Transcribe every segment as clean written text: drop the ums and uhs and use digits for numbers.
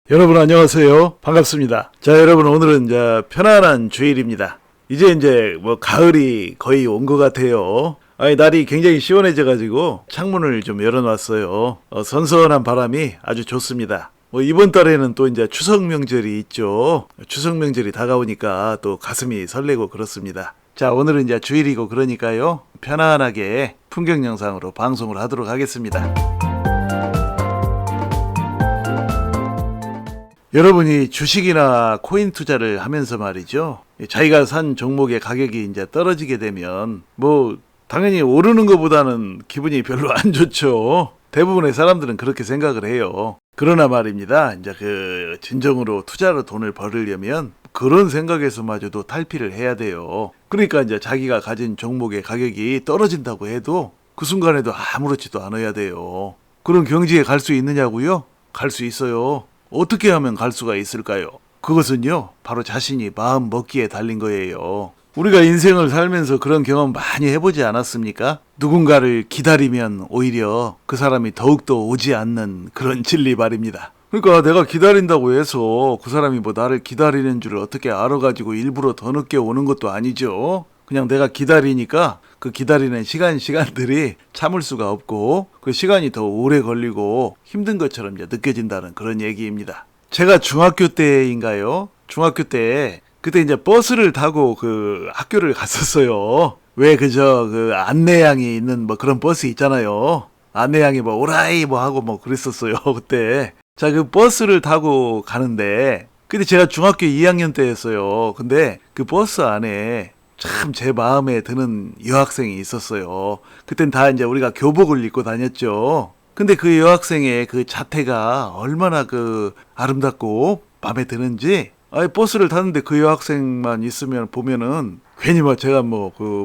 여러분 안녕하세요. 반갑습니다. 자, 여러분 오늘은 편안한 주일입니다. 이제 가을이 거의 온 것 같아요. 날이 굉장히 시원해져가지고 창문을 좀 열어놨어요. 선선한 바람이 아주 좋습니다. 이번 달에는 또 이제 추석 명절이 있죠. 추석 명절이 다가오니까 또 가슴이 설레고 그렇습니다. 자, 오늘은 이제 주일이고 그러니까요. 편안하게 풍경 영상으로 방송을 하도록 하겠습니다. 여러분이 주식이나 코인 투자를 하면서 말이죠. 자기가 산 종목의 가격이 이제 떨어지게 되면 당연히 오르는 것보다는 기분이 별로 안 좋죠. 대부분의 사람들은 그렇게 생각을 해요. 그러나 말입니다. 이제 진정으로 투자로 돈을 벌으려면 그런 생각에서마저도 탈피를 해야 돼요. 그러니까 이제 자기가 가진 종목의 가격이 떨어진다고 해도 그 순간에도 아무렇지도 않아야 돼요. 그런 경지에 갈 수 있느냐고요? 갈 수 있어요. 어떻게 하면 갈 수가 있을까요? 그것은요, 바로 자신이 마음 먹기에 달린 거예요. 우리가 인생을 살면서 그런 경험 많이 해보지 않았습니까? 누군가를 기다리면 오히려 그 사람이 더욱더 오지 않는 그런 진리 말입니다. 그러니까 내가 기다린다고 해서 그 사람이 나를 기다리는 줄을 어떻게 알아가지고 일부러 더 늦게 오는 것도 아니죠. 그냥 내가 기다리니까 그 기다리는 시간들이 참을 수가 없고 그 시간이 더 오래 걸리고 힘든 것처럼 이제 느껴진다는 그런 얘기입니다. 제가 중학교 때인가요? 중학교 때 그때 이제 버스를 타고 학교를 갔었어요. 왜 안내양이 있는 그런 버스 있잖아요. 안내양이 오라이 하고 그랬었어요. 그때. 자, 그 버스를 타고 가는데 근데 제가 중학교 2학년 때였어요. 근데 그 버스 안에 참 제 마음에 드는 여학생이 있었어요. 그땐 다 이제 우리가 교복을 입고 다녔죠. 근데 그 여학생의 그 자태가 얼마나 아름답고 마음에 드는지, 버스를 타는데 그 여학생만 있으면 보면은 괜히 제가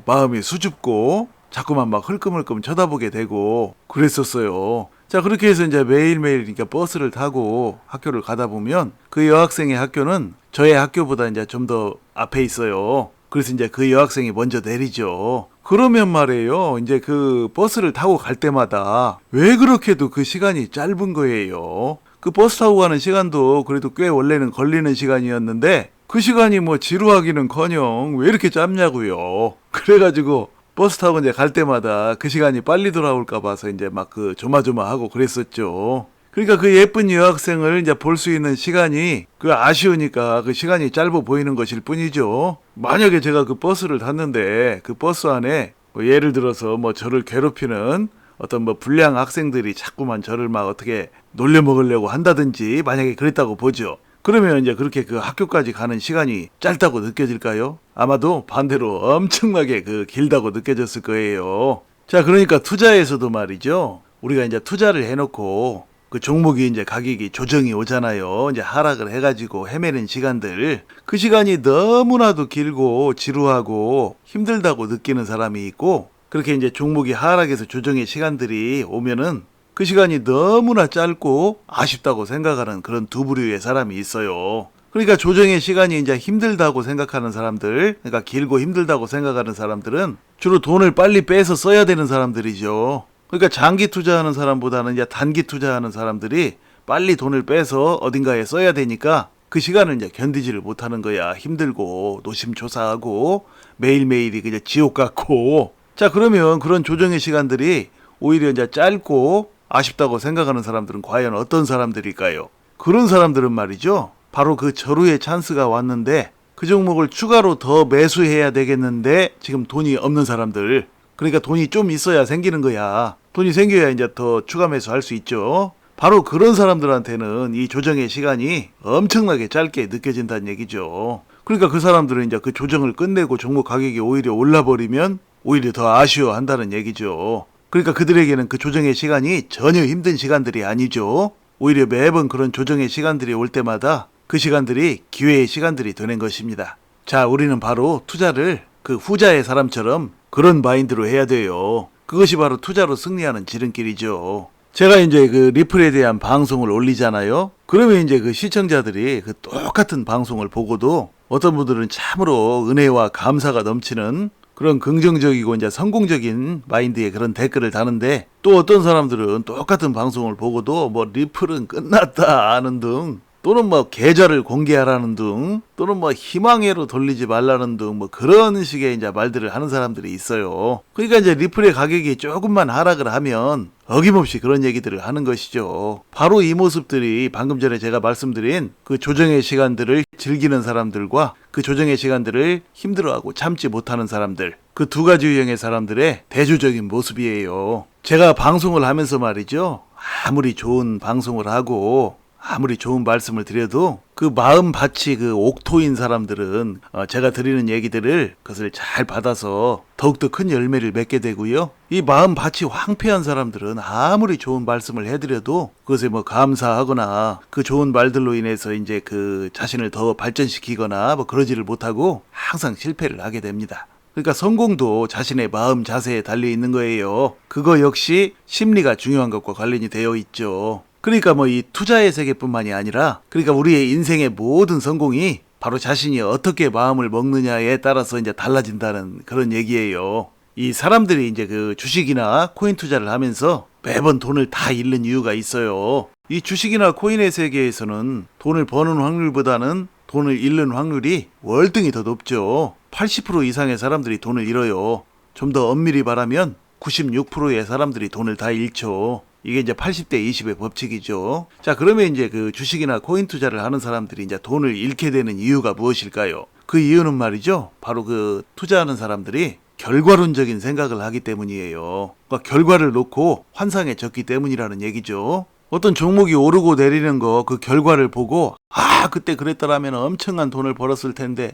마음이 수줍고 자꾸만 흘끔흘끔 쳐다보게 되고 그랬었어요. 자, 그렇게 해서 이제 매일매일 그러니까 버스를 타고 학교를 가다 보면 그 여학생의 학교는 저의 학교보다 이제 좀 더 앞에 있어요. 그래서 이제 그 여학생이 먼저 내리죠. 그러면 말이에요. 이제 그 버스를 타고 갈 때마다 왜 그렇게도 그 시간이 짧은 거예요. 그 버스 타고 가는 시간도 그래도 꽤 원래는 걸리는 시간이었는데 그 시간이 지루하기는커녕 왜 이렇게 짧냐고요. 그래가지고 버스 타고 이제 갈 때마다 그 시간이 빨리 돌아올까 봐서 이제 조마조마하고 그랬었죠. 그러니까 그 예쁜 여학생을 이제 볼 수 있는 시간이 아쉬우니까 그 시간이 짧아 보이는 것일 뿐이죠. 만약에 제가 그 버스를 탔는데 그 버스 안에 예를 들어서 저를 괴롭히는 어떤 불량 학생들이 자꾸만 저를 어떻게 놀려먹으려고 한다든지 만약에 그랬다고 보죠. 그러면 이제 그렇게 그 학교까지 가는 시간이 짧다고 느껴질까요? 아마도 반대로 엄청나게 길다고 느껴졌을 거예요. 자, 그러니까 투자에서도 말이죠. 우리가 이제 투자를 해놓고 그 종목이 이제 가격이 조정이 오잖아요. 이제 하락을 해가지고 헤매는 시간들. 그 시간이 너무나도 길고 지루하고 힘들다고 느끼는 사람이 있고, 그렇게 이제 종목이 하락해서 조정의 시간들이 오면은 그 시간이 너무나 짧고 아쉽다고 생각하는 그런 두 부류의 사람이 있어요. 그러니까 조정의 시간이 이제 힘들다고 생각하는 사람들, 그러니까 길고 힘들다고 생각하는 사람들은 주로 돈을 빨리 빼서 써야 되는 사람들이죠. 그러니까 장기 투자하는 사람보다는 이제 단기 투자하는 사람들이 빨리 돈을 빼서 어딘가에 써야 되니까 그 시간을 이제 견디지를 못하는 거야. 힘들고 노심초사하고 매일매일이 그냥 지옥 같고. 자, 그러면 그런 조정의 시간들이 오히려 이제 짧고 아쉽다고 생각하는 사람들은 과연 어떤 사람들일까요? 그런 사람들은 말이죠. 바로 그 절호의 찬스가 왔는데 그 종목을 추가로 더 매수해야 되겠는데 지금 돈이 없는 사람들. 그러니까 돈이 좀 있어야 생기는 거야. 돈이 생겨야 이제 더 추가 매수할 수 있죠. 바로 그런 사람들한테는 이 조정의 시간이 엄청나게 짧게 느껴진다는 얘기죠. 그러니까 그 사람들은 이제 그 조정을 끝내고 종목 가격이 오히려 올라버리면 오히려 더 아쉬워한다는 얘기죠. 그러니까 그들에게는 그 조정의 시간이 전혀 힘든 시간들이 아니죠. 오히려 매번 그런 조정의 시간들이 올 때마다 그 시간들이 기회의 시간들이 되는 것입니다. 자, 우리는 바로 투자를 그 후자의 사람처럼 그런 마인드로 해야 돼요. 그것이 바로 투자로 승리하는 지름길이죠. 제가 이제 리플에 대한 방송을 올리잖아요. 그러면 이제 그 시청자들이 그 똑같은 방송을 보고도 어떤 분들은 참으로 은혜와 감사가 넘치는 그런 긍정적이고 이제 성공적인 마인드의 그런 댓글을 다는데, 또 어떤 사람들은 똑같은 방송을 보고도 리플은 끝났다 하는 등 또는 뭐 계좌를 공개하라는 등, 또는 뭐 희망회로 돌리지 말라는 등 뭐 그런 식의 이제 말들을 하는 사람들이 있어요. 그러니까 이제 리플의 가격이 조금만 하락을 하면 어김없이 그런 얘기들을 하는 것이죠. 바로 이 모습들이 방금 전에 제가 말씀드린 그 조정의 시간들을 즐기는 사람들과 그 조정의 시간들을 힘들어하고 참지 못하는 사람들, 그 두 가지 유형의 사람들의 대조적인 모습이에요. 제가 방송을 하면서 말이죠, 아무리 좋은 방송을 하고 아무리 좋은 말씀을 드려도 그 마음밭이 그 옥토인 사람들은 제가 드리는 얘기들을 그것을 잘 받아서 더욱더 큰 열매를 맺게 되고요. 이 마음밭이 황폐한 사람들은 아무리 좋은 말씀을 해드려도 그것에 뭐 감사하거나 그 좋은 말들로 인해서 이제 그 자신을 더 발전시키거나 뭐 그러지를 못하고 항상 실패를 하게 됩니다. 그러니까 성공도 자신의 마음 자세에 달려 있는 거예요. 그거 역시 심리가 중요한 것과 관련이 되어 있죠. 그러니까 뭐 이 투자의 세계뿐만이 아니라, 그러니까 우리의 인생의 모든 성공이 바로 자신이 어떻게 마음을 먹느냐에 따라서 이제 달라진다는 그런 얘기예요. 이 사람들이 이제 그 주식이나 코인 투자를 하면서 매번 돈을 다 잃는 이유가 있어요. 이 주식이나 코인의 세계에서는 돈을 버는 확률보다는 돈을 잃는 확률이 월등히 더 높죠. 80% 이상의 사람들이 돈을 잃어요. 좀 더 엄밀히 말하면 96%의 사람들이 돈을 다 잃죠. 이게 이제 80대 20의 법칙이죠. 자, 그러면 이제 그 주식이나 코인 투자를 하는 사람들이 이제 돈을 잃게 되는 이유가 무엇일까요? 그 이유는 말이죠, 바로 그 투자하는 사람들이 결과론적인 생각을 하기 때문이에요. 그러니까 결과를 놓고 환상에 젖기 때문이라는 얘기죠. 어떤 종목이 오르고 내리는 거 그 결과를 보고, 그때 그랬더라면 엄청난 돈을 벌었을 텐데,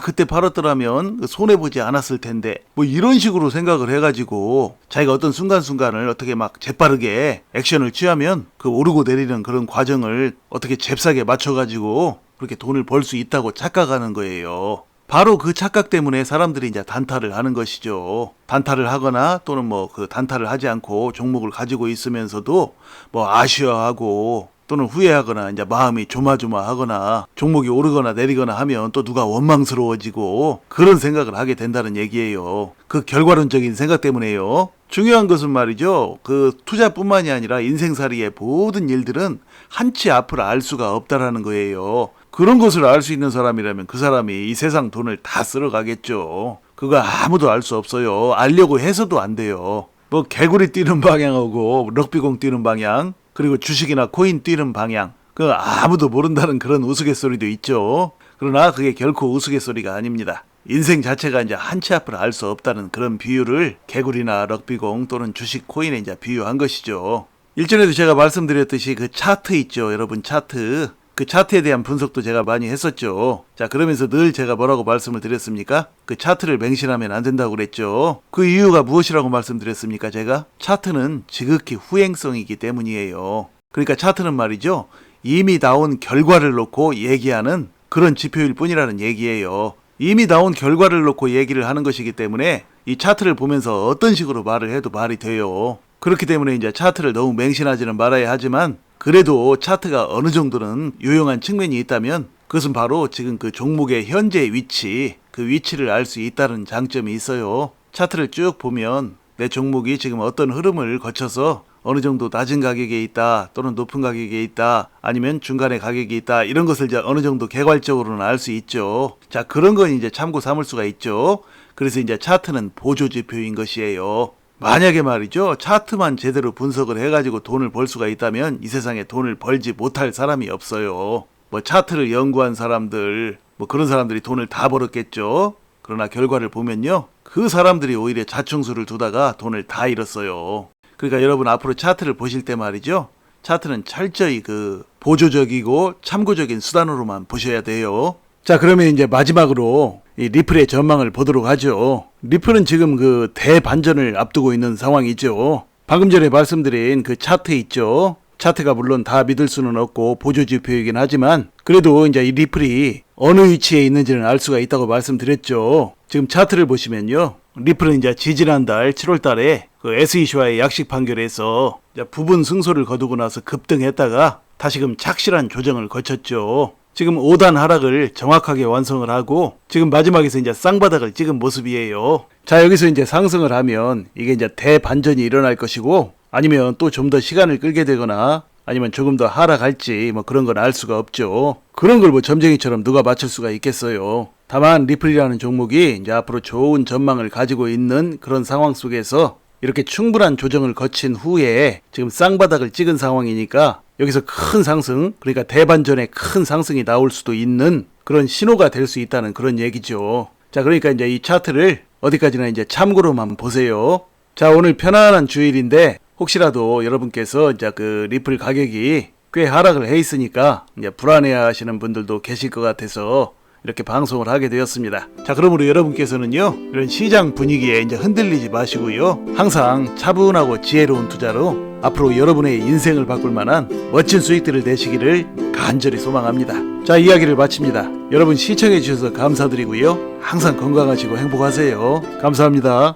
그때 팔았더라면 손해보지 않았을 텐데, 뭐 이런 식으로 생각을 해가지고 자기가 어떤 순간순간을 어떻게 막 재빠르게 액션을 취하면 그 오르고 내리는 그런 과정을 어떻게 잽싸게 맞춰가지고 그렇게 돈을 벌 수 있다고 착각하는 거예요. 바로 그 착각 때문에 사람들이 이제 단타를 하는 것이죠. 단타를 하거나 또는 뭐 그 단타를 하지 않고 종목을 가지고 있으면서도 뭐 아쉬워하고 또는 후회하거나 이제 마음이 조마조마하거나 종목이 오르거나 내리거나 하면 또 누가 원망스러워지고 그런 생각을 하게 된다는 얘기예요. 그 결과론적인 생각 때문에요. 중요한 것은 말이죠, 그 투자뿐만이 아니라 인생살이의 모든 일들은 한치 앞을 알 수가 없다라는 거예요. 그런 것을 알 수 있는 사람이라면 그 사람이 이 세상 돈을 다 쓸어 가겠죠. 그거 아무도 알 수 없어요. 알려고 해서도 안 돼요. 뭐 개구리 뛰는 방향하고 럭비공 뛰는 방향, 그리고 주식이나 코인 뛰는 방향, 그 아무도 모른다는 그런 우스갯소리도 있죠. 그러나 그게 결코 우스갯소리가 아닙니다. 인생 자체가 이제 한치 앞을 알 수 없다는 그런 비유를 개구리나 럭비공 또는 주식, 코인에 이제 비유한 것이죠. 일전에도 제가 말씀드렸듯이 그 차트 있죠, 여러분. 차트. 그 차트에 대한 분석도 제가 많이 했었죠. 자, 그러면서 늘 제가 뭐라고 말씀을 드렸습니까? 그 차트를 맹신하면 안 된다고 그랬죠. 그 이유가 무엇이라고 말씀드렸습니까, 제가? 차트는 지극히 후행성이기 때문이에요. 그러니까 차트는 말이죠, 이미 나온 결과를 놓고 얘기하는 그런 지표일 뿐이라는 얘기예요. 이미 나온 결과를 놓고 얘기를 하는 것이기 때문에 이 차트를 보면서 어떤 식으로 말을 해도 말이 돼요. 그렇기 때문에 이제 차트를 너무 맹신하지는 말아야 하지만, 그래도 차트가 어느 정도는 유용한 측면이 있다면 그것은 바로 지금 그 종목의 현재 위치, 그 위치를 알 수 있다는 장점이 있어요. 차트를 쭉 보면 내 종목이 지금 어떤 흐름을 거쳐서 어느 정도 낮은 가격에 있다, 또는 높은 가격에 있다, 아니면 중간에 가격이 있다, 이런 것을 이제 어느 정도 개괄적으로는 알 수 있죠. 자, 그런 건 이제 참고 삼을 수가 있죠. 그래서 이제 차트는 보조지표인 것이에요. 만약에 말이죠, 차트만 제대로 분석을 해가지고 돈을 벌 수가 있다면 이 세상에 돈을 벌지 못할 사람이 없어요. 뭐 차트를 연구한 사람들, 뭐 그런 사람들이 돈을 다 벌었겠죠. 그러나 결과를 보면요, 그 사람들이 오히려 자충수를 두다가 돈을 다 잃었어요. 그러니까 여러분 앞으로 차트를 보실 때 말이죠, 차트는 철저히 그 보조적이고 참고적인 수단으로만 보셔야 돼요. 자, 그러면 이제 마지막으로 이 리플의 전망을 보도록 하죠. 리플은 지금 그 대반전을 앞두고 있는 상황이죠. 방금 전에 말씀드린 그 차트 있죠. 차트가 물론 다 믿을 수는 없고 보조지표이긴 하지만 그래도 이제 이 리플이 어느 위치에 있는지는 알 수가 있다고 말씀드렸죠. 지금 차트를 보시면요, 리플은 이제 지지난달 7월 달에 그 SEC와의 약식 판결에서 이제 부분 승소를 거두고 나서 급등했다가 다시금 착실한 조정을 거쳤죠. 지금 5단 하락을 정확하게 완성을 하고 지금 마지막에서 이제 쌍바닥을 찍은 모습이에요. 자, 여기서 이제 상승을 하면 이게 이제 대반전이 일어날 것이고, 아니면 또 좀 더 시간을 끌게 되거나 아니면 조금 더 하락할지 뭐 그런 건 알 수가 없죠. 그런 걸 뭐 점쟁이처럼 누가 맞출 수가 있겠어요. 다만 리플이라는 종목이 이제 앞으로 좋은 전망을 가지고 있는 그런 상황 속에서 이렇게 충분한 조정을 거친 후에 지금 쌍바닥을 찍은 상황이니까 여기서 큰 상승, 그러니까 대반전의 큰 상승이 나올 수도 있는 그런 신호가 될 수 있다는 그런 얘기죠. 자, 그러니까 이제 이 차트를 어디까지나 이제 참고로만 보세요. 자, 오늘 편안한 주일인데 혹시라도 여러분께서 이제 그 리플 가격이 꽤 하락을 해 있으니까 이제 불안해 하시는 분들도 계실 것 같아서 이렇게 방송을 하게 되었습니다. 자, 그러므로 여러분께서는요, 이런 시장 분위기에 이제 흔들리지 마시고요, 항상 차분하고 지혜로운 투자로 앞으로 여러분의 인생을 바꿀 만한 멋진 수익들을 내시기를 간절히 소망합니다. 자, 이야기를 마칩니다. 여러분 시청해 주셔서 감사드리고요, 항상 건강하시고 행복하세요. 감사합니다.